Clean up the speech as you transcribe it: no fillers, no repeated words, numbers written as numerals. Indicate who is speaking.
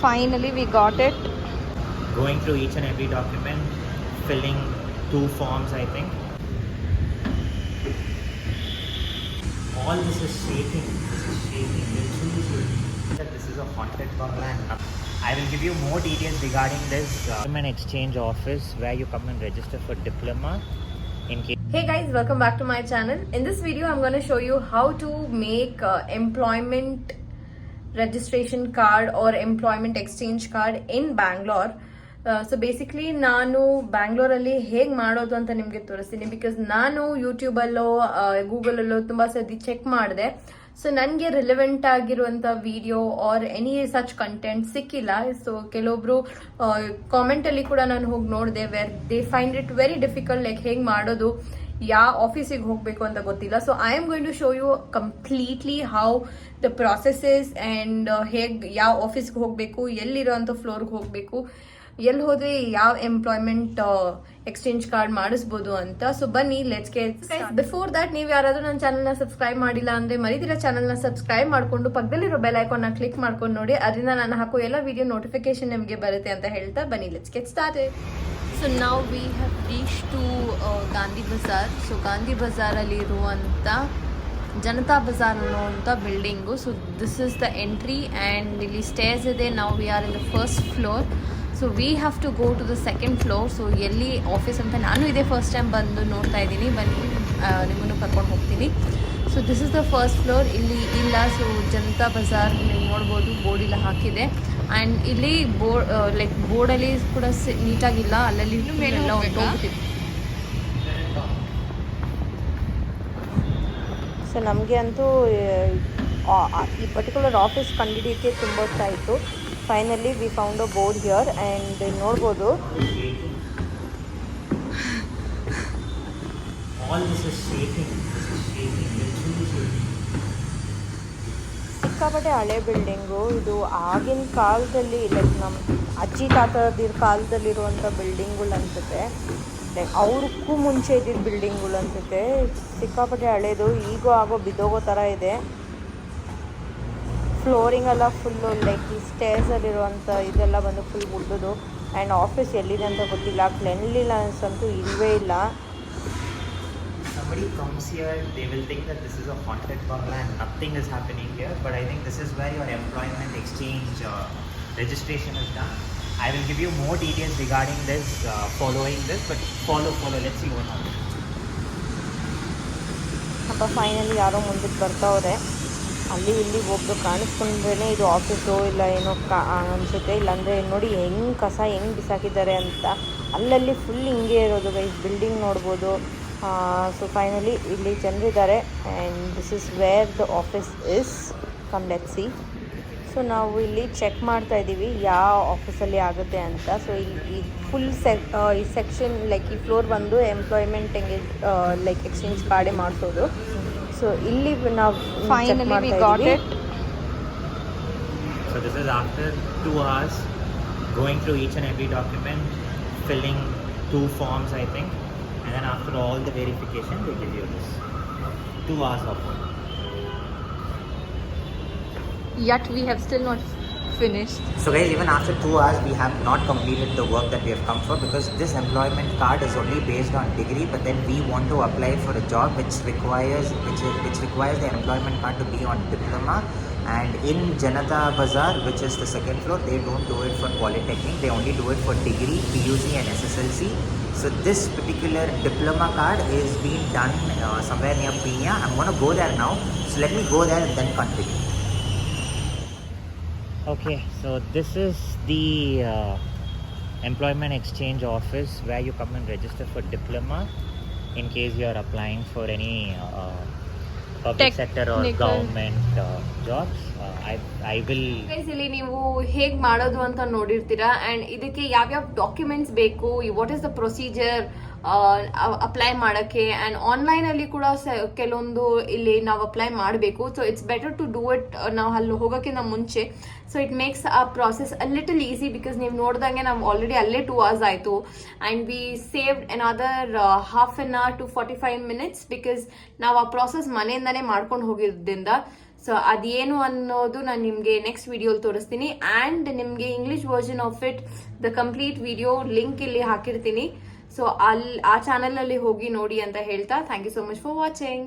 Speaker 1: Finally we got it.
Speaker 2: Going through each and every document, filling 2 forms, I think. All this is shaking. Literally shaking. This is a haunted bungalow. I will give you more details regarding this document exchange office where you come and register for diploma in case.
Speaker 1: Hey guys, welcome back to my channel. In this video I'm going to show you how to make employment registration card or employment exchange card in Bangalore. So basically ನಾನು ಬ್ಯಾಂಗ್ಳೂರಲ್ಲಿ ಹೇಗೆ ಮಾಡೋದು ಅಂತ ನಿಮಗೆ ತೋರಿಸ್ತೀನಿ. Because ನಾನು ಯೂಟ್ಯೂಬಲ್ಲೋ ಗೂಗಲಲ್ಲೋ ತುಂಬ ಸತಿ ಚೆಕ್ ಮಾಡಿದೆ. ಸೊ ನನಗೆ ರಿಲೆವೆಂಟ್ ಆಗಿರುವಂಥ video or any such content ಸಿಕ್ಕಿಲ್ಲ. ಸೊ ಕೆಲವೊಬ್ರು ಕಾಮೆಂಟಲ್ಲಿ ಕೂಡ ನಾನು ಹೋಗಿ ನೋಡಿದೆ where they find it very difficult, like ಹೇಗೆ ಮಾಡೋದು, ಯಾವ ಆಫೀಸಿಗೆ ಹೋಗಬೇಕು ಅಂತ ಗೊತ್ತಿಲ್ಲ. So I am going to show you completely how the processes and ಹೇಗೆ ಯಾವ ಆಫೀಸ್ಗೆ ಹೋಗಬೇಕು, ಎಲ್ಲಿರೋಂಥ ಫ್ಲೋರ್ಗೆ ಹೋಗಬೇಕು, ಎಲ್ಲಿ ಹೋದರೆ ಯಾವ ಎಂಪ್ಲಾಯ್ಮೆಂಟ್ ಎಕ್ಸ್ಚೇಂಜ್ ಕಾರ್ಡ್ ಮಾಡಿಸ್ಬೋದು ಅಂತ. ಸೊ ಬನ್ನಿ, let's get start. Before that ನೀವು ಯಾರಾದರೂ ನನ್ನ ಚಾನಲ್ನ ಸಬ್ಸ್ಕ್ರೈಬ್ ಮಾಡಿಲ್ಲ ಅಂದರೆ ಮರಿದಿರೋ ಚಾನಲ್ನ ಸಬ್ಸ್ಕ್ರೈಬ್ ಮಾಡಿಕೊಂಡು ಪಕ್ಕದಲ್ಲಿರೋ ಬೆಲ್ ಐಕಾನ್ನ ಕ್ಲಿಕ್ ಮಾಡ್ಕೊಂಡು ನೋಡಿ. ಅದರಿಂದ ನಾನು ಹಾಕೋ ಎಲ್ಲ ವಿಡಿಯೋ ನೋಟಿಫಿಕೇಶನ್ ನಿಮಗೆ ಬರುತ್ತೆ ಅಂತ ಹೇಳ್ತಾ ಬನ್ನಿ, ಲೆಟ್ಸ್ ಗೆಟ್ ಸ್ಟಾರ್ಟೆಡ್. ಸೊ ನಾವು we have reach to Gandhi Bazaar. So Gandhi ಬಜಾರಲ್ಲಿ ಇರುವಂಥ ಜನತಾ ಬಜಾರ್ ಅನ್ನುವಂಥ building. So this is the entry and ಇಲ್ಲಿ ಸ್ಟೇರ್ಸ್ ಇದೆ. ನಾವು we are in the first floor. So we have to go to the second floor. So ಎಲ್ಲಿ office ಅಂತ ನಾನು ಇದೇ ಫಸ್ಟ್ ಟೈಮ್ ಬಂದು ನೋಡ್ತಾ ಇದ್ದೀನಿ. ಬನ್ನಿ, ನಿಮ್ಮನ್ನು ಕರ್ಕೊಂಡು ಹೋಗ್ತೀನಿ. So this is the first floor. ಇಲ್ಲಿ ಇಲ್ಲ, ಸೊ ಜನತಾ ಬಜಾರ್ ನೀವು ನೋಡ್ಬೋದು, ಬೋರ್ಡ್ ಇಲ್ಲ ಹಾಕಿದೆ. ಆ್ಯಂಡ್ ಇಲ್ಲಿ ಲೈಕ್ ಬೋರ್ಡಲ್ಲಿ ಕೂಡ ನೀಟಾಗಿಲ್ಲ, ಅಲ್ಲಲ್ಲಿ ಎಲ್ಲ ಹೋಗ್ಬಿಟ್ಟಿದೆ. ಸೊ ನಮಗೆ ಅಂತೂ ಈ ಪರ್ಟಿಕ್ಯುಲರ್ ಆಫೀಸ್ ಕಂಡುಹಿಡಿಯೋಕ್ಕೆ ತುಂಬ ಹೊತ್ತಾಯಿತು. Finally we found a board here and ನೋಡ್ಬೋದು. ಸಿಕ್ಕಾಪಟ್ಟೆ ಹಳೆ ಬಿಲ್ಡಿಂಗು ಇದು. ಆಗಿನ ಕಾಲದಲ್ಲಿ ಲೈಕ್ ನಮ್ಮ ಅಜ್ಜಿ ತಾತದಿರ ಕಾಲದಲ್ಲಿರುವಂಥ ಬಿಲ್ಡಿಂಗ್ಗಳು ಅನಿಸುತ್ತೆ. ಲೈಕ್ ಅವ್ರಿಗೂ ಮುಂಚೆ ಇದ್ದಿದ್ದ ಬಿಲ್ಡಿಂಗ್ಗಳು ಅನಿಸುತ್ತೆ. ಸಿಕ್ಕಾಪಟ್ಟೆ ಹಳೇದು, ಈಗೂ ಆಗೋ ಬಿದ್ದೋಗೋ ಥರ ಇದೆ. ಫ್ಲೋರಿಂಗ್ ಎಲ್ಲ ಫುಲ್ಲು ಲೈಕ್ ಈ ಸ್ಟೇರ್ಸಲ್ಲಿರುವಂಥ ಇದೆಲ್ಲ ಬಂದು ಫುಲ್ ಉಡ್ಡೋದು. ಆ್ಯಂಡ್ ಆಫೀಸ್ ಎಲ್ಲಿದೆ ಅಂತ ಗೊತ್ತಿಲ್ಲ. ಕ್ಲೆನ್ಲಿನೆಸ್ ಅಂತೂ ಇಲ್ಲವೇ ಇಲ್ಲ.
Speaker 2: Somebody comes here, they will think that this is a haunted bungalow and nothing is happening here. But I think this is where your employment exchange registration is done. I will give you more details regarding this following this. But follow. Let's see what happens.
Speaker 1: ಅಪ್ಪ finally ಯಾರೋ ಮುಂದಕ್ಕೆ ಬರ್ತಾವ್ರೆ. ಅಲ್ಲಿ ಇಲ್ಲಿ ಒಬ್ಬರು ಕಾಣಿಸ್ಕೊಂಡ್ರೇ ಇದು office ಇಲ್ಲ ಏನೋ ಅನಿಸುತ್ತೆ. ಇಲ್ಲಾಂದರೆ ನೋಡಿ ಹೆಂಗೆ ಕಸ ಹೆಂಗೆ ಬಿಸಾಕಿದ್ದಾರೆ ಅಂತ. ಅಲ್ಲಲ್ಲಿ ಫುಲ್ ಹಿಂಗೆ ಇರೋದು ಗೈಸ್. ಬಿಲ್ಡಿಂಗ್ ನೋಡ್ಬೋದು. ಸೊ ಫೈನಲಿ ಇಲ್ಲಿ ಜನರಿದ್ದಾರೆ and this is where the office is. Come let's see. So ನಾವು ಇಲ್ಲಿ ಚೆಕ್ ಮಾಡ್ತಾ ಇದ್ದೀವಿ ಯಾವ ಆಫೀಸಲ್ಲಿ ಆಗುತ್ತೆ ಅಂತ. ಸೊ ಈ ಫುಲ್ ಈ ಸೆಕ್ಷನ್ ಲೈಕ್ ಈ ಫ್ಲೋರ್ ಬಂದು ಎಂಪ್ಲಾಯ್ಮೆಂಟ್ ಲೈಕ್ ಎಕ್ಸ್ಚೇಂಜ್ ಕಾರ್ಡೇ ಮಾಡಿಸೋದು. ಸೊ ಇಲ್ಲಿ ನಾವು finally we got it.
Speaker 2: So this is after 2 hours going through each and every document, filling 2 forms, I think, and then after all the verification they give you this 2 hours of work.
Speaker 1: Yet we have still not finished.
Speaker 2: So guys, even after 2 hours we have not completed the work that we have come for, because this employment card is only based on degree, but then we want to apply for a job which requires the employment card to be on diploma. And in Janata Bazaar, which is the second floor, they don't do it for polytechnic, they only do it for degree, PUC and SSLC. So this particular diploma card is being done somewhere near Pinya. I'm going to go there now, so let me go there and then continue. Okay, so this is the employment exchange office where you come and register for diploma in case you are applying for any public sector or government jobs. I will.
Speaker 1: Guys, ಇಲ್ಲಿ ನೀವು ಹೇಗೆ ಮಾಡೋದು ಅಂತ ನೋಡಿರ್ತೀರಾ. And ಇದಕ್ಕೆ ಯಾವ್ಯಾವ documents ಬೇಕು, what is the procedure apply ಮಾಡೋಕ್ಕೆ. ಆ್ಯಂಡ್ ಆನ್ಲೈನಲ್ಲಿ ಕೂಡ ಕೆಲವೊಂದು ಇಲ್ಲಿ ನಾವು ಅಪ್ಲೈ ಮಾಡಬೇಕು. So it's better to do it ನಾವು ಅಲ್ಲಿ ಹೋಗೋಕ್ಕಿಂತ ಮುಂಚೆ. ಸೊ ಇಟ್ ಮೇಕ್ಸ್ ಆ process a little easy. Because ನೀವು ನೋಡ್ದಂಗೆ ನಾವು ಆಲ್ರೆಡಿ ಅಲ್ಲೇ 2 hours ಆಯಿತು. And we saved another half an hour to 45 minutes because ನಾವು ಆ ಪ್ರಾಸೆಸ್ ಮನೆಯಿಂದನೇ ಮಾಡ್ಕೊಂಡು ಹೋಗಿರೋದ್ರಿಂದ. ಸೊ ಅದೇನು ಅನ್ನೋದು ನಾನು ನಿಮಗೆ ನೆಕ್ಸ್ಟ್ ವಿಡಿಯೋಲಿ ತೋರಿಸ್ತೀನಿ. ಆ್ಯಂಡ್ ನಿಮಗೆ English version of it the complete video link ಇಲ್ಲಿ ಹಾಕಿರ್ತೀನಿ. ಸೊ ಆ ಚಾನಲಲ್ಲಿ ಹೋಗಿ ನೋಡಿ ಅಂತ ಹೇಳ್ತಾ thank you so much for watching.